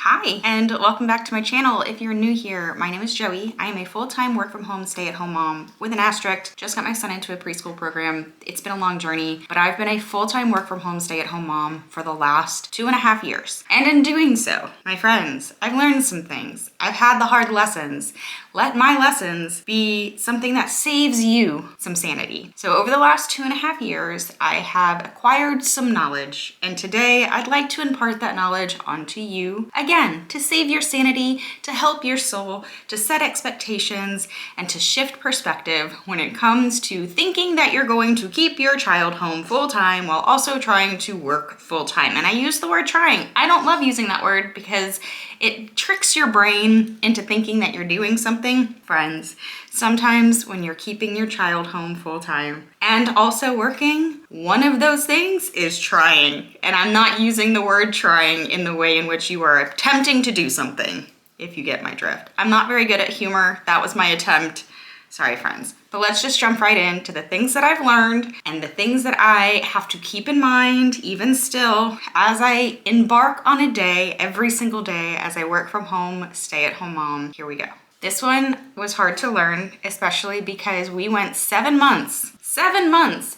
Hi, and welcome back to my channel. If you're new here, my name is Joey. I am a full-time work-from-home, stay-at-home mom with an asterisk. Just got my son into a preschool program. It's been a long journey, but I've been a full-time work-from-home, stay-at-home mom for the last 2.5 years. And in doing so, my friends, I've learned some things. I've had the hard lessons. Let my lessons be something that saves you some sanity. So over the last 2.5 years, I have acquired some knowledge, and today I'd like to impart that knowledge onto you. Again, to save your sanity, to help your soul, to set expectations, and to shift perspective when it comes to thinking that you're going to keep your child home full-time while also trying to work full-time. And I use the word trying. I don't love using that word because it tricks your brain into thinking that you're doing something. Friends, sometimes when you're keeping your child home full-time and also working, one of those things is trying. And I'm not using the word trying in the way in which you are attempting to do something, if you get my drift. I'm not very good at humor. That was my attempt. Sorry, friends. But let's just jump right into the things that I've learned and the things that I have to keep in mind, even still, as I embark on a day, every single day, as I work from home, stay-at-home mom. Here we go. This one was hard to learn, especially because we went 7 months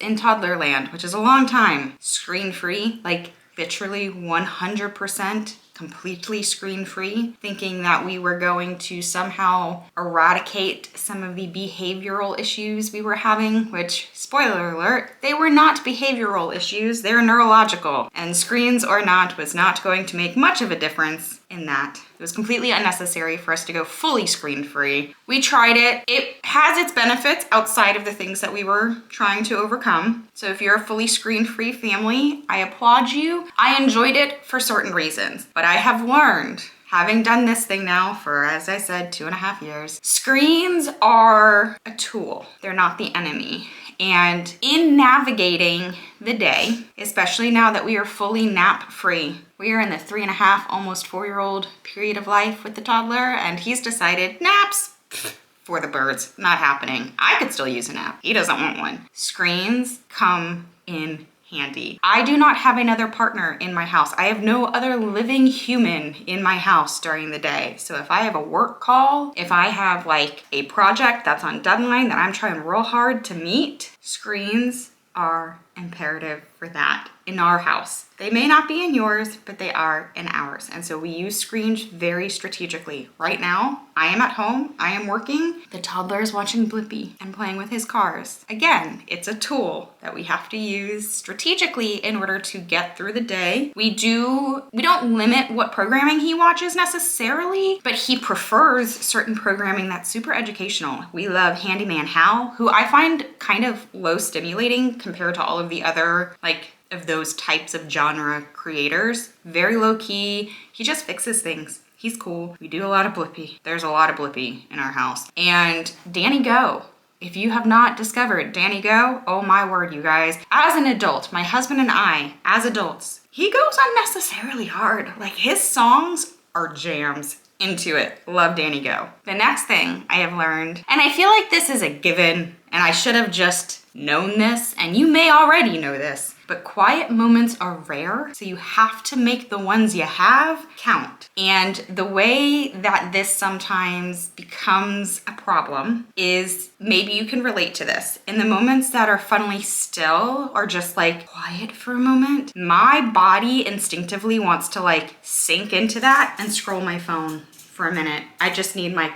in toddler land, which is a long time, screen-free, like literally 100% completely screen-free, thinking that we were going to somehow eradicate some of the behavioral issues we were having, which, spoiler alert, they were not behavioral issues, they're neurological. And screens or not was not going to make much of a difference in that. It was completely unnecessary for us to go fully screen-free. We tried it. It has its benefits outside of the things that we were trying to overcome. So if you're a fully screen-free family, I applaud you. I enjoyed it for certain reasons, but I have learned, having done this thing now for, as I said, 2.5 years, screens are a tool. They're not the enemy. And in navigating the day, especially now that we are fully nap-free, we are in the 3.5, almost 4-year-old period of life with the toddler, and he's decided naps for the birds, not happening. I could still use a nap. He doesn't want one. Screens come in handy. I do not have another partner in my house. I have no other living human in my house during the day. So if I have a work call, if I have like a project that's on deadline that I'm trying real hard to meet, screens are imperative for that in our house. They may not be in yours, but they are in ours. And so we use screens very strategically. Right now, I am at home, I am working. The toddler is watching Blippi and playing with his cars. Again, it's a tool that we have to use strategically in order to get through the day. We don't limit what programming he watches necessarily, but he prefers certain programming that's super educational. We love Handyman Hal, who I find kind of low stimulating compared to all of the other of those types of genre creators. Very low key. He just fixes things. He's cool. We do a lot of Blippi. There's a lot of Blippi in our house. And Danny Go. If you have not discovered Danny Go, oh my word, you guys. As an adult, my husband and I, as adults, he goes unnecessarily hard. Like his songs are jams. Into it. Love Danny Go. The next thing I have learned, and I feel like this is a given, and I should have just known this, and you may already know this, but quiet moments are rare, so you have to make the ones you have count. And the way that this sometimes becomes a problem is, maybe you can relate to this, in the moments that are funnily still or just like quiet for a moment, my body instinctively wants to sink into that and scroll my phone for a minute. I just need my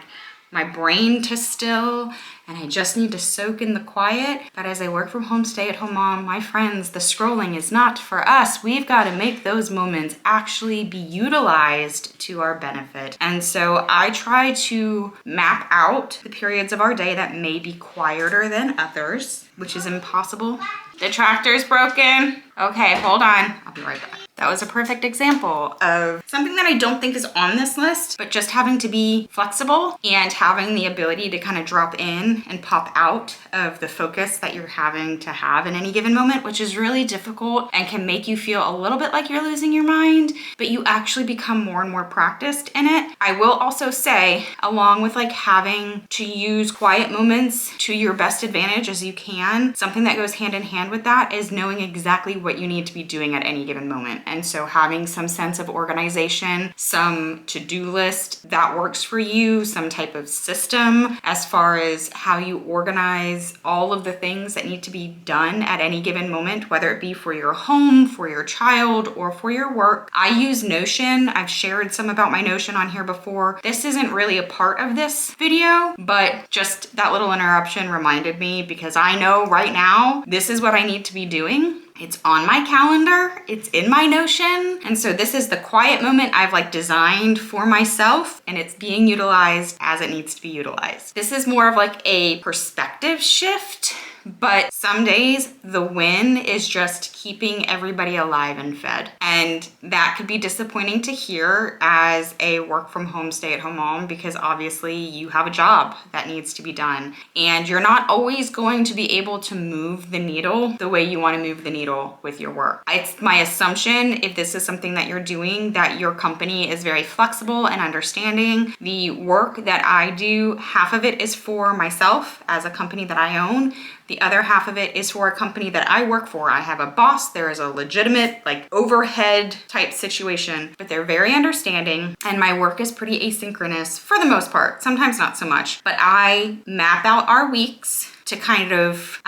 brain to still, and I just need to soak in the quiet. But as I work from home, stay-at-home mom, my friends, the scrolling is not for us. We've got to make those moments actually be utilized to our benefit. And so I try to map out the periods of our day that may be quieter than others, which is impossible. The tractor's broken. Okay, hold on. I'll be right back. That was a perfect example of something that I don't think is on this list, but just having to be flexible and having the ability to kind of drop in and pop out of the focus that you're having to have in any given moment, which is really difficult and can make you feel a little bit like you're losing your mind, but you actually become more and more practiced in it. I will also say, along with having to use quiet moments to your best advantage as you can, something that goes hand in hand with that is knowing exactly what you need to be doing at any given moment. And so having some sense of organization, some to-do list that works for you, some type of system as far as how you organize all of the things that need to be done at any given moment, whether it be for your home, for your child, or for your work. I use Notion. I've shared some about my Notion on here before. This isn't really a part of this video, but just that little interruption reminded me because I know right now this is what I need to be doing. It's on my calendar, it's in my Notion. And so this is the quiet moment I've like designed for myself, and it's being utilized as it needs to be utilized. This is more of like a perspective shift, but some days the win is just keeping everybody alive and fed. And that could be disappointing to hear as a work from home, stay at home mom, because obviously you have a job that needs to be done. And you're not always going to be able to move the needle the way you want to move the needle with your work. It's my assumption, if this is something that you're doing, that your company is very flexible and understanding. The work that I do, half of it is for myself as a company that I own. The other half of it is for a company that I work for. I have a boss. There is a legitimate like overhead type situation, but they're very understanding, and my work is pretty asynchronous for the most part. Sometimes not so much, but I map out our weeks to kind of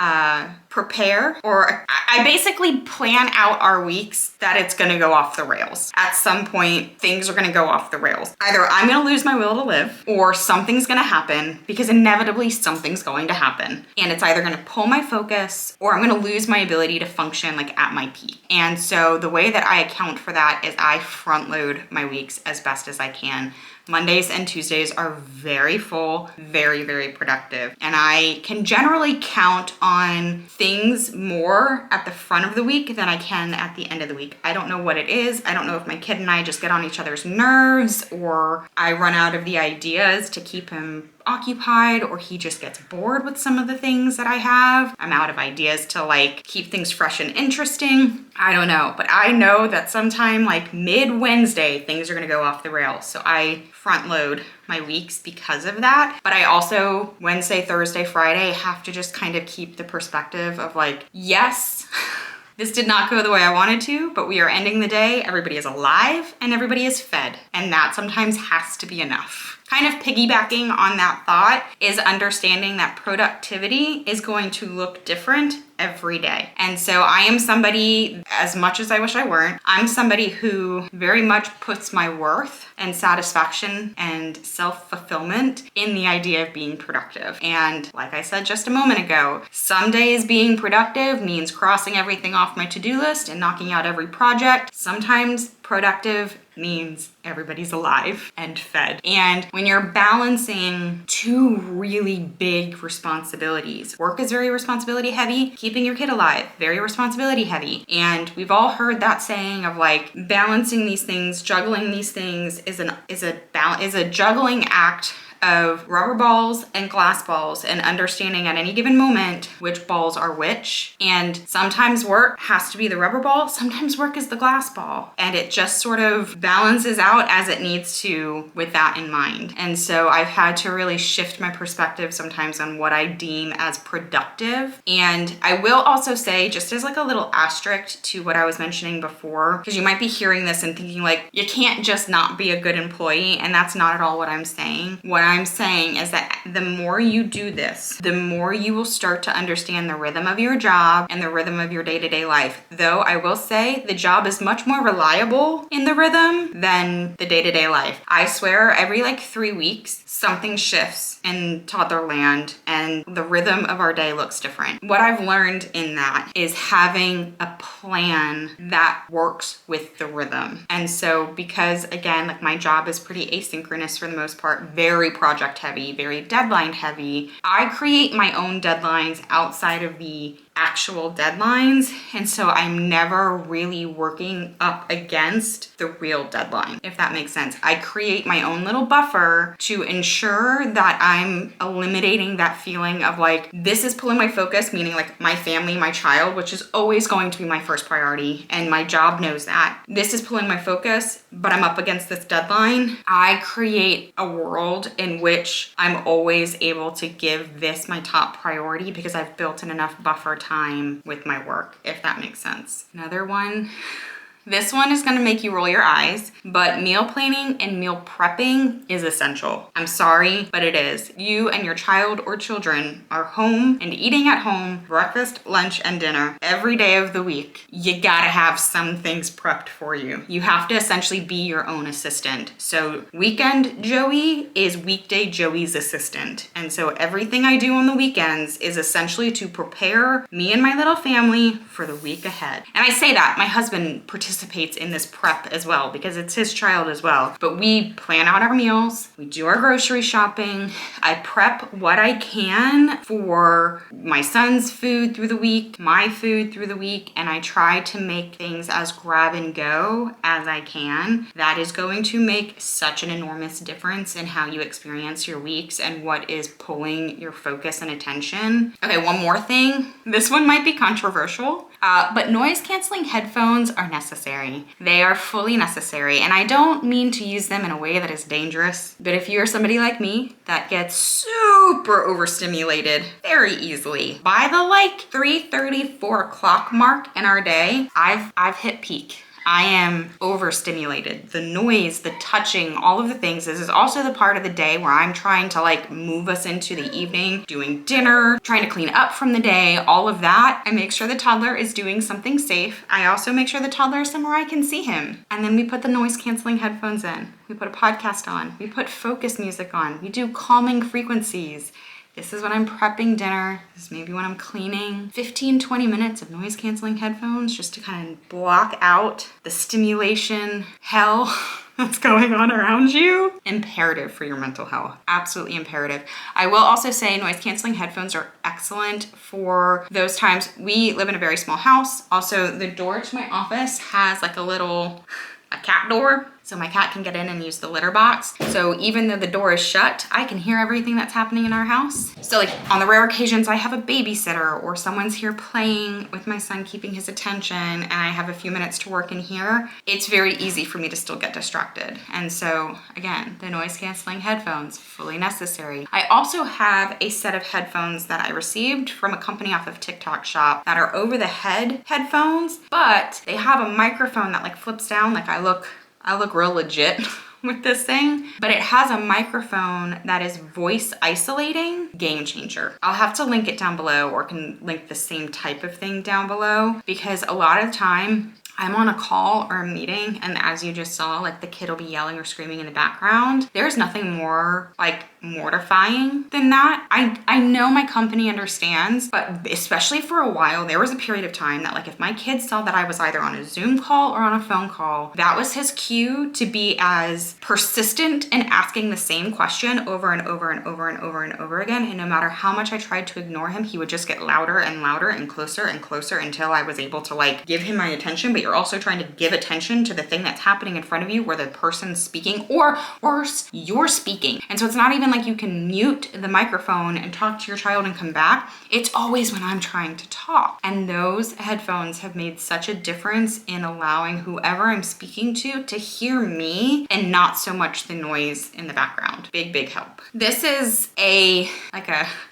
prepare, or I basically plan out our weeks that it's gonna go off the rails. At some point, things are gonna go off the rails. Either I'm gonna lose my will to live, or something's gonna happen, because inevitably something's going to happen. And it's either gonna pull my focus, or I'm gonna lose my ability to function like at my peak. And so the way that I account for that is I front load my weeks as best as I can. Mondays and Tuesdays are very full, very, very productive. And I can generally count on things more at the front of the week than I can at the end of the week. I don't know what it is. I don't know if my kid and I just get on each other's nerves, or I run out of the ideas to keep him occupied, or he just gets bored with some of the things that I have. I'm out of ideas to like keep things fresh and interesting. I don't know, but I know that sometime like mid-Wednesday, things are gonna go off the rails. So I front load my weeks because of that. But I also, Wednesday, Thursday, Friday, have to just kind of keep the perspective of like, yes, this did not go the way I wanted to, but we are ending the day. Everybody is alive and everybody is fed. And that sometimes has to be enough. Kind of piggybacking on that thought is understanding that productivity is going to look different every day. And so I am somebody, as much as I wish I weren't, I'm somebody who very much puts my worth and satisfaction and self-fulfillment in the idea of being productive. And like I said just a moment ago, some days being productive means crossing everything off my to-do list and knocking out every project. Sometimes productive means everybody's alive and fed. And when you're balancing two really big responsibilities, work is very responsibility heavy, keeping your kid alive, very responsibility heavy. And we've all heard that saying of like balancing these things, juggling these things is a juggling act of rubber balls and glass balls, and understanding at any given moment which balls are which. And sometimes work has to be the rubber ball, sometimes work is the glass ball. And it just sort of balances out as it needs to with that in mind. And so I've had to really shift my perspective sometimes on what I deem as productive. And I will also say, just as like a little asterisk to what I was mentioning before, because you might be hearing this and thinking like, you can't just not be a good employee. And that's not at all what I'm saying. What I'm saying is that the more you do this, the more you will start to understand the rhythm of your job and the rhythm of your day-to-day life. Though I will say the job is much more reliable in the rhythm than the day-to-day life. I swear every like 3 weeks, something shifts in toddlerland and the rhythm of our day looks different. What I've learned in that is having a plan that works with the rhythm. And so because again, like my job is pretty asynchronous for the most part, very project heavy, very deadline heavy, I create my own deadlines outside of the actual deadlines. And so I'm never really working up against the real deadline, if that makes sense. I create my own little buffer to ensure that I'm eliminating that feeling of like, this is pulling my focus, meaning like my family, my child, which is always going to be my first priority. And my job knows that. This is pulling my focus, but I'm up against this deadline. I create a world in which I'm always able to give this my top priority because I've built in enough buffer time with my work, if that makes sense. Another one This one is gonna make you roll your eyes, but meal planning and meal prepping is essential. I'm sorry, but it is. You and your child or children are home and eating at home, breakfast, lunch, and dinner every day of the week. You gotta have some things prepped for you. You have to essentially be your own assistant. So weekend Joey is weekday Joey's assistant. And so everything I do on the weekends is essentially to prepare me and my little family for the week ahead. And I say that, my husband participates in this prep as well because it's his child as well. But we plan out our meals, we do our grocery shopping, I prep what I can for my son's food through the week, my food through the week, and I try to make things as grab and go as I can. That is going to make such an enormous difference in how you experience your weeks and what is pulling your focus and attention. Okay, one more thing. This one might be controversial, but noise canceling headphones are necessary. They are fully necessary, and I don't mean to use them in a way that is dangerous, but if you're somebody like me that gets super overstimulated very easily, by the like 3:30, 4 o'clock mark in our day, I've hit peak. I am overstimulated. The noise, the touching, all of the things. This is also the part of the day where I'm trying to like move us into the evening, doing dinner, trying to clean up from the day, all of that. I make sure the toddler is doing something safe. I also make sure the toddler is somewhere I can see him. And then we put the noise canceling headphones in. We put a podcast on. We put focus music on. We do calming frequencies. This is when I'm prepping dinner. This is maybe when I'm cleaning. 15, 20 minutes of noise canceling headphones just to kind of block out the stimulation hell that's going on around you. Imperative for your mental health. Absolutely imperative. I will also say noise canceling headphones are excellent for those times. We live in a very small house. Also, the door to my office has like a cat door. So my cat can get in and use the litter box. So even though the door is shut, I can hear everything that's happening in our house. So like on the rare occasions I have a babysitter or someone's here playing with my son, keeping his attention, and I have a few minutes to work in here, it's very easy for me to still get distracted. And so again, the noise canceling headphones, fully necessary. I also have a set of headphones that I received from a company off of TikTok shop that are over the head headphones, but they have a microphone that like flips down. Like I look real legit with this thing, but it has a microphone that is voice isolating. Game changer. I'll have to link it down below, or can link the same type of thing down below, because a lot of time I'm on a call or a meeting, and as you just saw, like the kid will be yelling or screaming in the background. There's nothing more like mortifying than that. I know my company understands, but especially for a while, there was a period of time that like if my kid saw that I was either on a Zoom call or on a phone call, that was his cue to be as persistent in asking the same question over and over and over and over and over again. And no matter how much I tried to ignore him, he would just get louder and louder and closer until I was able to like give him my attention. But you're also trying to give attention to the thing that's happening in front of you where the person's speaking, or worse, you're speaking. And so it's not even like you can mute the microphone and talk to your child and come back. It's always when I'm trying to talk. And those headphones have made such a difference in allowing whoever I'm speaking to hear me and not so much the noise in the background. Big, big help. This is a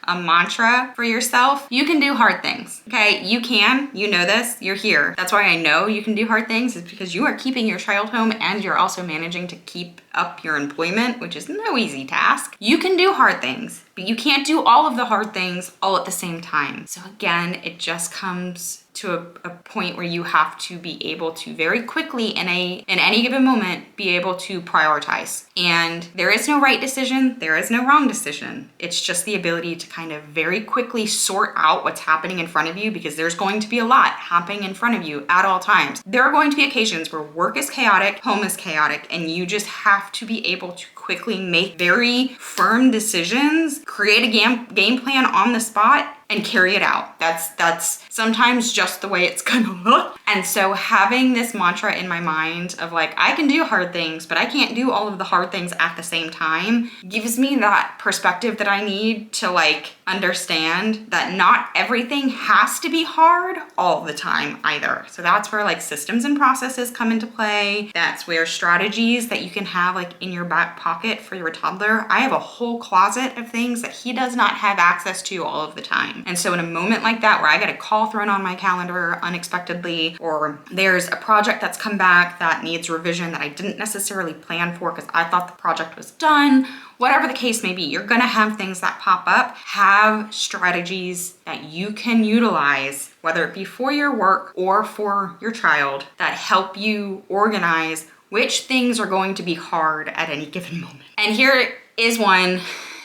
mantra for yourself. You can do hard things, okay? You can, you know this, you're here. That's why I know you can do hard things, is because you are keeping your child home and you're also managing to keep up your employment, which is no easy task. You can do hard things, but you can't do all of the hard things all at the same time. So again, it just comes to a point where you have to be able to very quickly in any given moment be able to prioritize. And there is no right decision, there is no wrong decision. It's just the ability to kind of very quickly sort out what's happening in front of you, because there's going to be a lot happening in front of you at all times. There are going to be occasions where work is chaotic, home is chaotic, and you just have to be able to quickly make very firm decisions, create a game plan on the spot, and carry it out. That's sometimes just the way it's gonna look. And so having this mantra in my mind of like, I can do hard things, but I can't do all of the hard things at the same time, gives me that perspective that I need to like understand that not everything has to be hard all the time either. So that's where like systems and processes come into play. That's where strategies that you can have like in your back pocket for your toddler. I have a whole closet of things that he does not have access to all of the time. And so in a moment like that where I get a call thrown on my calendar unexpectedly, day, or there's a project that's come back that needs revision that I didn't necessarily plan for because I thought the project was done. Whatever the case may be, you're gonna have things that pop up. Have strategies that you can utilize, whether it be for your work or for your child, that help you organize which things are going to be hard at any given moment. And here is one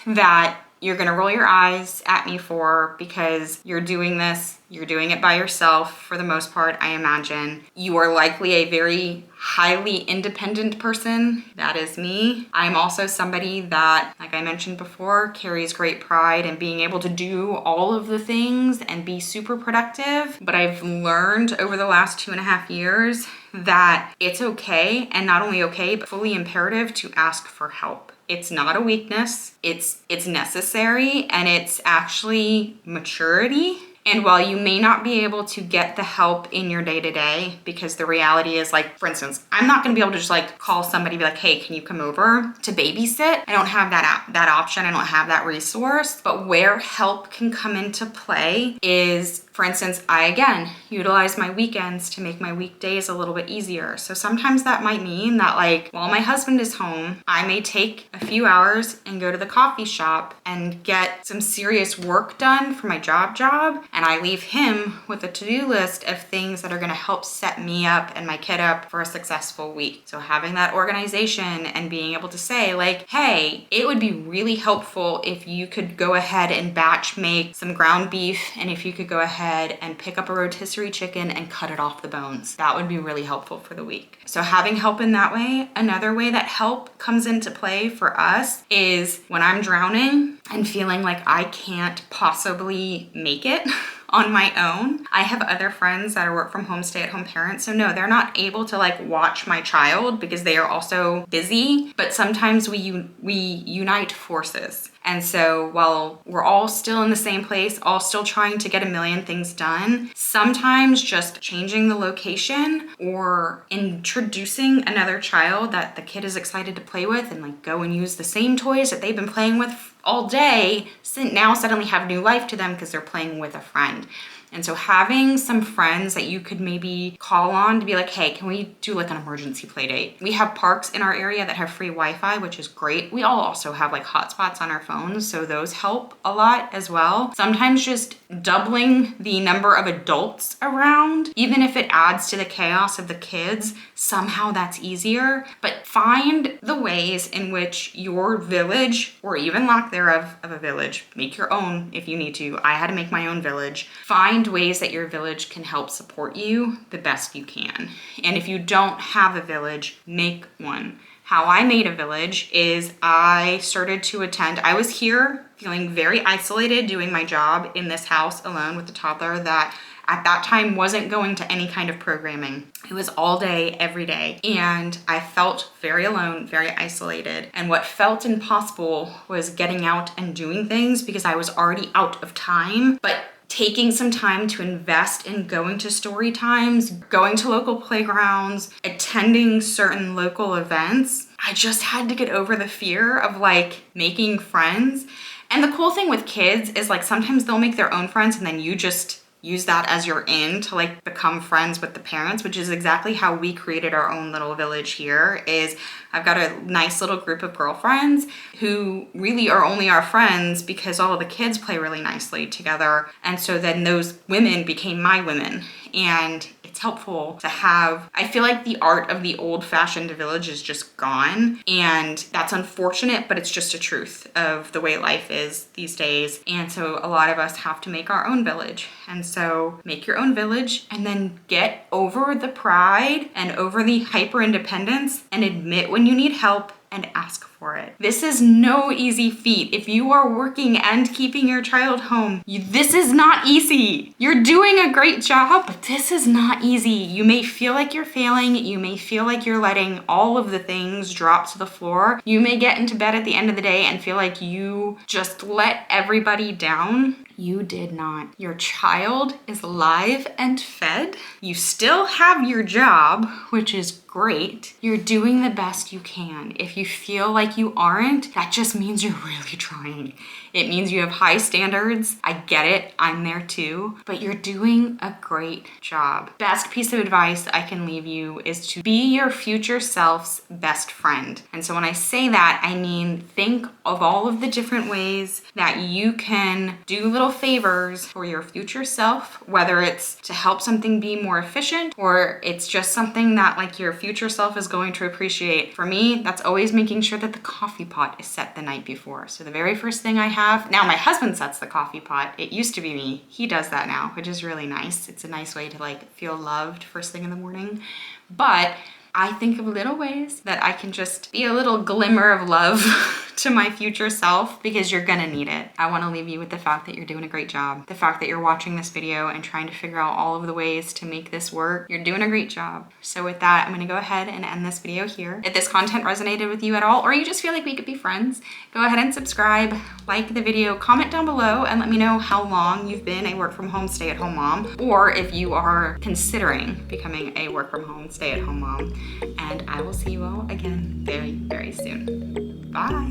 that you're gonna roll your eyes at me for, because you're doing it by yourself for the most part, I imagine. You are likely a very highly independent person. That is me. I'm also somebody that, like I mentioned before, carries great pride in being able to do all of the things and be super productive. But I've learned over the last 2.5 years that it's okay, and not only okay, but fully imperative to ask for help. It's not a weakness, it's necessary, and it's actually maturity. And while you may not be able to get the help in your day-to-day, because the reality is, like, for instance, I'm not gonna be able to just like call somebody and be like, hey, can you come over to babysit? I don't have that option, I don't have that resource. But where help can come into play is, for instance, I again utilize my weekends to make my weekdays a little bit easier. So sometimes that might mean that, like, while my husband is home, I may take a few hours and go to the coffee shop and get some serious work done for my job, and I leave him with a to-do list of things that are gonna help set me up and my kid up for a successful week. So having that organization and being able to say, like, hey, it would be really helpful if you could go ahead and batch make some ground beef, and if you could go ahead and pick up a rotisserie chicken and cut it off the bones. That would be really helpful for the week. So having help in that way. Another way that help comes into play for us is when I'm drowning and feeling like I can't possibly make it on my own. I have other friends that are work from home, stay-at-home parents. So no, they're not able to like watch my child because they are also busy, but sometimes we unite forces. And so while we're all still in the same place, all still trying to get a million things done, sometimes just changing the location or introducing another child that the kid is excited to play with and like go and use the same toys that they've been playing with all day, now suddenly have new life to them because they're playing with a friend. And so having some friends that you could maybe call on to be like, hey, can we do like an emergency play date? We have parks in our area that have free Wi-Fi, which is great. We all also have like hotspots on our phones, so those help a lot as well. Sometimes just doubling the number of adults around, even if it adds to the chaos of the kids, somehow that's easier. But find the ways in which your village, or even lack thereof of a village, make your own if you need to. I had to make my own village. Find ways that your village can help support you the best you can. And if you don't have a village, make one. How I made a village is I started to attend. I was here feeling very isolated doing my job in this house alone with the toddler that at that time wasn't going to any kind of programming. It was all day, every day. And I felt very alone, very isolated. And what felt impossible was getting out and doing things because I was already out of time. But taking some time to invest in going to story times, going to local playgrounds, attending certain local events, I just had to get over the fear of like making friends. And the cool thing with kids is like sometimes they'll make their own friends and then you just use that as your in to like become friends with the parents, which is exactly how we created our own little village here. Is I've got a nice little group of girlfriends who really are only our friends because all of the kids play really nicely together. And so then those women became my women. And it's helpful to have, I feel like the art of the old-fashioned village is just gone. And that's unfortunate, but it's just a truth of the way life is these days. And so a lot of us have to make our own village. And so make your own village and then get over the pride and over the hyper-independence and admit when you need help and ask for it. This is no easy feat. If you are working and keeping your child home, this is not easy. You're doing a great job, but this is not easy. You may feel like you're failing. You may feel like you're letting all of the things drop to the floor. You may get into bed at the end of the day and feel like you just let everybody down. You did not. Your child is alive and fed. You still have your job, which is great. You're doing the best you can. If you feel like like you aren't, that just means you're really trying. It means you have high standards. I get it, I'm there too, but you're doing a great job. Best piece of advice I can leave you is to be your future self's best friend. And so when I say that, I mean, think of all of the different ways that you can do little favors for your future self, whether it's to help something be more efficient or it's just something that like your future self is going to appreciate. For me, that's always making sure that the coffee pot is set the night before. So the very first thing I have, now my husband sets the coffee pot. It used to be me. He does that now, which is really nice. It's a nice way to like feel loved first thing in the morning. But I think of little ways that I can just be a little glimmer of love to my future self, because you're gonna need it. I wanna leave you with the fact that you're doing a great job. The fact that you're watching this video and trying to figure out all of the ways to make this work. You're doing a great job. So with that, I'm gonna go ahead and end this video here. If this content resonated with you at all, or you just feel like we could be friends, go ahead and subscribe, like the video, comment down below, and let me know how long you've been a work from home, stay-at-home mom, or if you are considering becoming a work from home, stay-at-home mom. And I will see you all again very, very soon. Bye.